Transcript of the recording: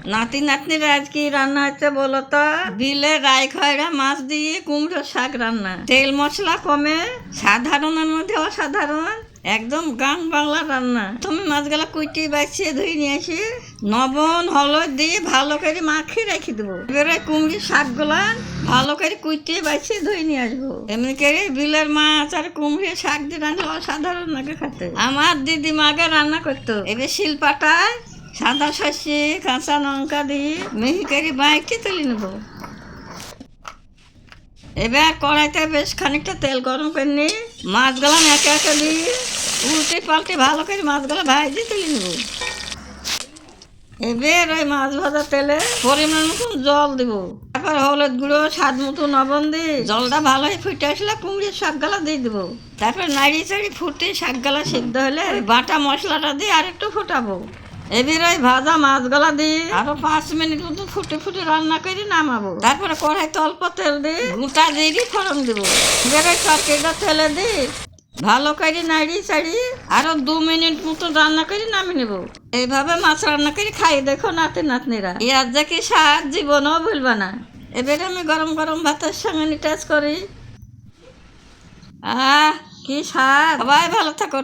নাতি নাতনির আজ কি রান্না হচ্ছে বলো তো? বিলে রাই খয়রা মাছ দিয়ে কুমড়োর শাক রান্না। তেল মশলা কমে, সাধারণের মধ্যে অসাধারণ, একদম গান বাংলা রান্না। তুমি মাছগুলা কুইটি বাছিয়ে ধুয়ে নিয়ে আসি লবণ হলুদ দিয়ে ভালো করে মাখিয়ে রেখে দেবো। এবারে কুমড়ির শাকগুলা ভালো করে কুইটি বাছিয়ে ধুয়ে নিয়ে আসবো। এমনি করে বিলের মাছ আর কুমড়ির শাক দিয়ে রান্না অসাধারণ লাগে খেতে। আমার দিদিমা আগে রান্না করতো। এবার শিলপাটায় সাদা সর্ষে কাঁচা লঙ্কা দিয়ে মিহি করে বাইকে তুলে নেবো। এবার কড়াইতে বেশ খানিকটা তেল গরম করে নিয়ে মাছগুলো একে একে দিয়ে উল্টে পাল্টে ভালো করে মাছগুলো ভাজে তুলে নেবো। এবার ওই মাছ ভাজা তেলে পরিমাণ মতন জল দেবো, তারপর হলুদ গুঁড়ো স্বাদ মতো লবণ দিয়ে জলটা ভালোই ফুটে আসলে কুমড়ির শাকগুলা দিয়ে দেবো। তারপর নাড়িয়ে চাড়ি ফুটে শাকগুলা সিদ্ধ হলে ওই বাটা মশলাটা দিয়ে আর একটু ফুটাবো। এবার ওই ভাজা মাছগুলা দিয়ে আরো 5 মিনিট মতো ফুটে ফুটে রান্না করে নামাবো। তারপরে কড়াইতে অল্প তেল দিয়ে গোটা জিরে ফোড়ন দেবো। এবার ওই তরকারিটা তেলে দিয়ে ভালো করে নাড়িয়ে চাড়িয়ে আরো 2 মিনিট মতো রান্না করে নামিয়ে নেবো। এইভাবে মাছ রান্না করে খাই দেখো নাতি নাতনিরা, ইয়ার যে কি স্বাদ জীবনও ভুলবা না। এবারে আমি গরম গরম ভাতের সঙ্গে টেস্ট করি। কি স্বাদ। সবাই ভালো থাকো।